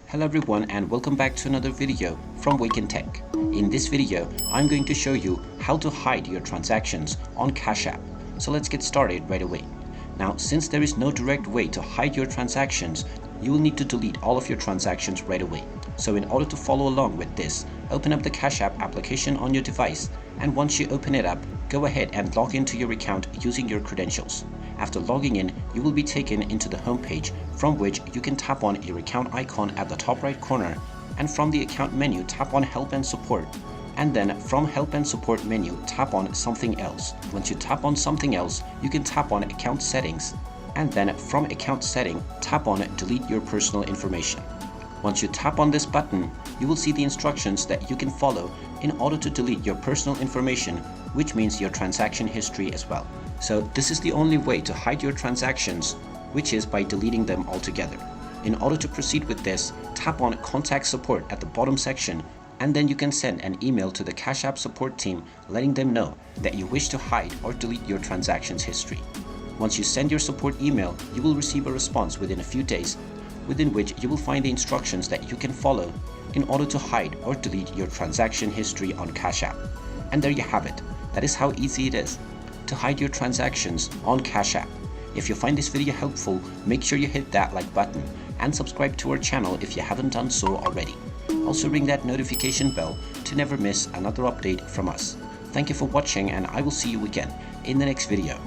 Hello everyone and welcome back to another video from Wake&Tech. In this video, I'm going to show you how to hide your transactions on Cash App. So let's get started right away. Now, since there is no direct way to hide your transactions, you will need to delete all of your transactions right away. So in order to follow along with this, open up the Cash App application on your device, and once you open it up, go ahead and log into your account using your credentials. After logging in, you will be taken into the home page, from which you can tap on your account icon at the top right corner, and from the account menu tap on Help and Support, and then from Help and Support menu tap on Something Else. Once you tap on Something Else, you can tap on Account Settings, and then from Account Setting tap on Delete Your Personal Information. Once you tap on this button, you will see the instructions that you can follow in order to delete your personal information, which means your transaction history as well. So this is the only way to hide your transactions, which is by deleting them altogether. In order to proceed with this, tap on Contact Support at the bottom section, and then you can send an email to the Cash App support team letting them know that you wish to hide or delete your transactions history. Once you send your support email, you will receive a response within a few days, within which you will find the instructions that you can follow in order to hide or delete your transaction history on Cash App. And there you have it. That is how easy it is to hide your transactions on Cash App. If you find this video helpful, make sure you hit that like button and subscribe to our channel if you haven't done so already. Also ring that notification bell to never miss another update from us. Thank you for watching, and I will see you again in the next video.